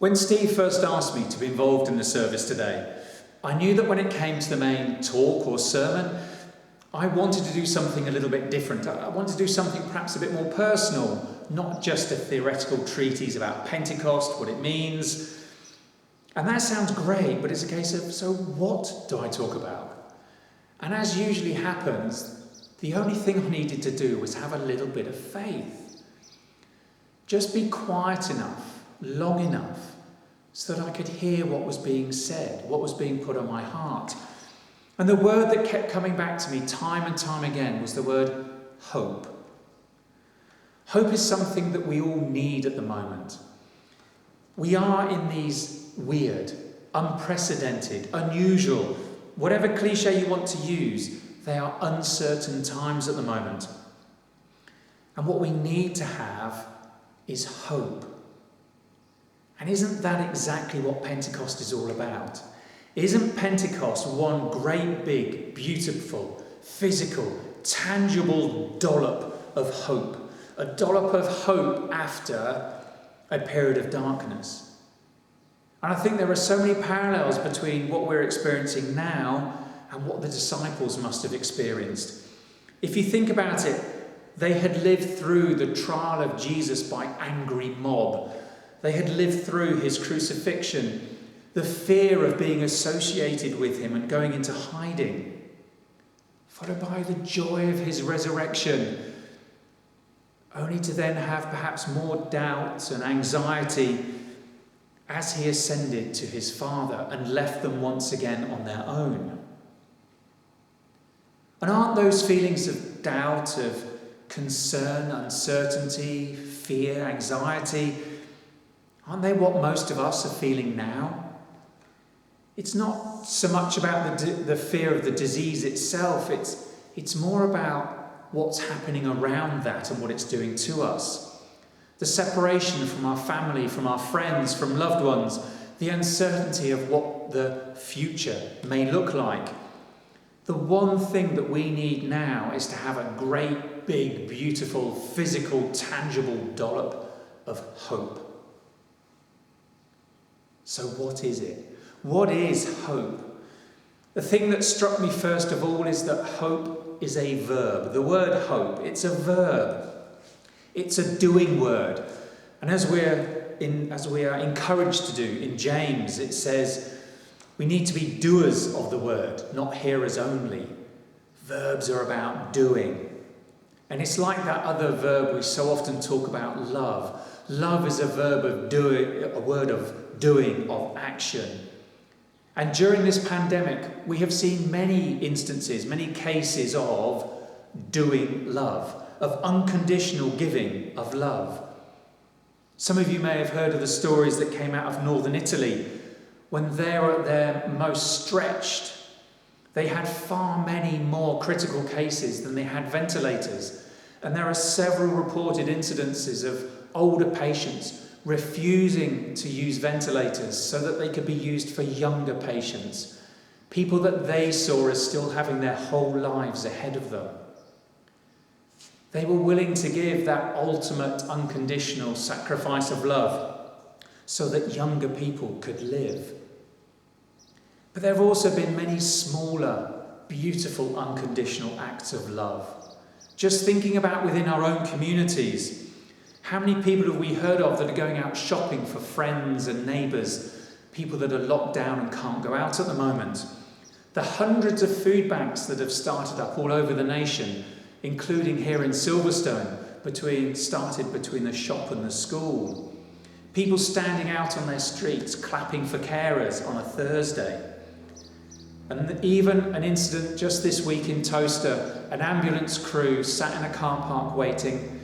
When Steve first asked me to be involved in the service today, I knew that when it came to the main talk or sermon, I wanted to do something a little bit different. I wanted to do something perhaps a bit more personal, not just a theoretical treatise about Pentecost, what it means. And that sounds great, but it's a case of, so what do I talk about? And as usually happens, the only thing I needed to do was have a little bit of faith. Just be quiet enough, long enough, so that I could hear what was being said, what was being put on my heart. And the word that kept coming back to me time and time again was the word hope. Hope is something that we all need at the moment. We are in these weird, unprecedented, unusual, whatever cliche you want to use, they are uncertain times at the moment. And what we need to have is hope. And isn't that exactly what Pentecost is all about? Isn't Pentecost one great big, beautiful, physical, tangible dollop of hope? A dollop of hope after a period of darkness. And I think there are so many parallels between what we're experiencing now and what the disciples must have experienced. If you think about it, they had lived through the trial of Jesus by angry mob. They had lived through his crucifixion, the fear of being associated with him and going into hiding, followed by the joy of his resurrection, only to then have perhaps more doubt and anxiety as he ascended to his Father and left them once again on their own. And aren't those feelings of doubt, of concern, uncertainty, fear, anxiety, aren't they what most of us are feeling now? It's not so much about the fear of the disease itself, it's more about what's happening around that and what it's doing to us. The separation from our family, from our friends, from loved ones, the uncertainty of what the future may look like. The one thing that we need now is to have a great, big, beautiful, physical, tangible dollop of hope. So what is it? What is hope? The thing that struck me first of all is that hope is a verb. The word hope, it's a verb. It's a doing word. And as we are encouraged to do in James, it says we need to be doers of the word, not hearers only. Verbs are about doing. And it's like that other verb we so often talk about, love. Love is a verb of doing, a word of doing, of action. And during this pandemic, we have seen many instances, many cases of doing love, of unconditional giving of love. Some of you may have heard of the stories that came out of northern Italy. When they were at their most stretched, they had far many more critical cases than they had ventilators. And there are several reported incidences of older patients refusing to use ventilators so that they could be used for younger patients, people that they saw as still having their whole lives ahead of them. They were willing to give that ultimate unconditional sacrifice of love so that younger people could live. But there have also been many smaller, beautiful, unconditional acts of love. Just thinking about within our own communities, how many people have we heard of that are going out shopping for friends and neighbours, people that are locked down and can't go out at the moment? The hundreds of food banks that have started up all over the nation, including here in Silverstone, started between the shop and the school. People standing out on their streets, clapping for carers on a Thursday. And even an incident just this week in Toaster, an ambulance crew sat in a car park waiting.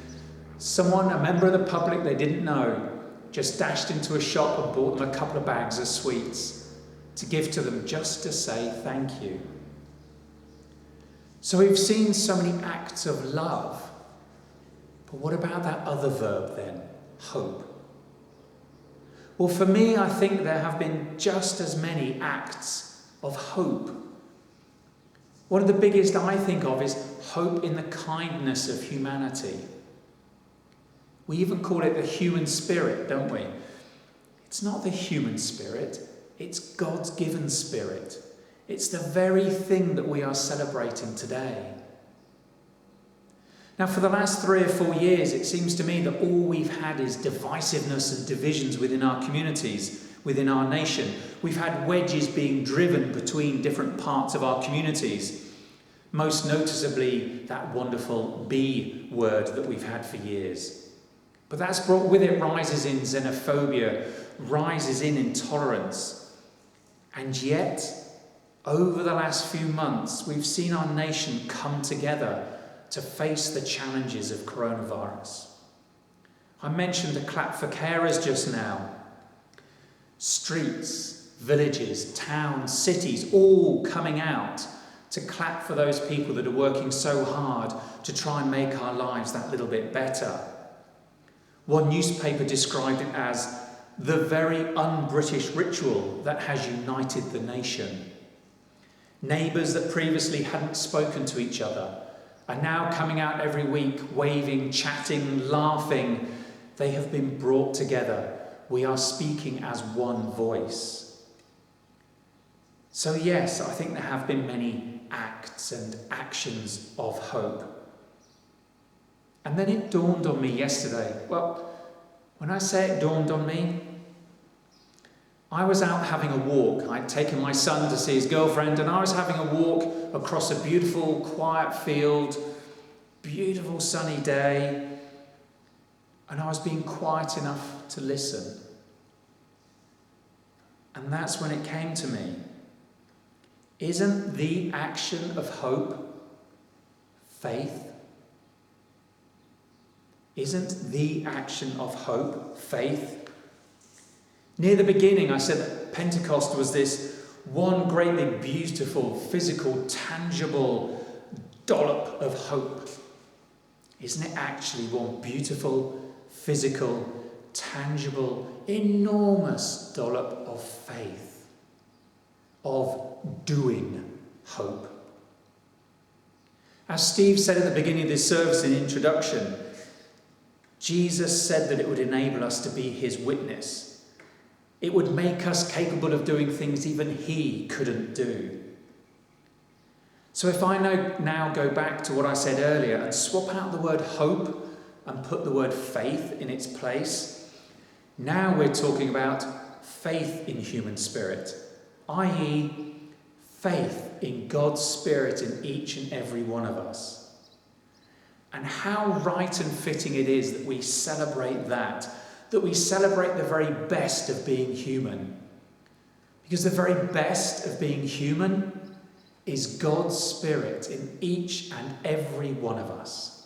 Someone, a member of the public they didn't know, just dashed into a shop and bought them a couple of bags of sweets to give to them just to say thank you. So we've seen so many acts of love. But what about that other verb then? Hope. Well, for me, I think there have been just as many acts of hope. One of the biggest I think of is hope in the kindness of humanity. We even call it the human spirit, don't we? It's It's not the human spirit, it's God's given spirit. It's the very thing that we are celebrating today. Now, for the last 3 or 4 years, it seems to me that all we've had is divisiveness and divisions within our communities, within our nation. We've had wedges being driven between different parts of our communities. Most noticeably, that wonderful B word that we've had for years. But that's brought with it rises in xenophobia, rises in intolerance. And yet, over the last few months, we've seen our nation come together to face the challenges of coronavirus. I mentioned the clap for carers just now. Streets, villages, towns, cities, all coming out to clap for those people that are working so hard to try and make our lives that little bit better. One newspaper described it as the very un-British ritual that has united the nation. Neighbours that previously hadn't spoken to each other are now coming out every week, waving, chatting, laughing. They have been brought together. We are speaking as one voice. So yes, I think there have been many acts and actions of hope. And then it dawned on me yesterday. Well, when I say it dawned on me, I was out having a walk. I'd taken my son to see his girlfriend, and I was having a walk across a beautiful, quiet field, beautiful sunny day, and I was being quiet enough to listen. And that's when it came to me. Isn't the action of hope faith? Isn't the action of hope faith? Near the beginning, I said that Pentecost was this one greatly beautiful, physical, tangible dollop of hope. Isn't it actually one beautiful, physical, tangible, enormous dollop of faith, of doing hope? As Steve said at the beginning of this service in introduction, Jesus said that it would enable us to be his witness. It would make us capable of doing things even he couldn't do. So if I now go back to what I said earlier and swap out the word hope and put the word faith in its place, now we're talking about faith in human spirit, i.e. faith in God's spirit in each and every one of us. And how right and fitting it is that we celebrate that we celebrate the very best of being human. Because the very best of being human is God's Spirit in each and every one of us.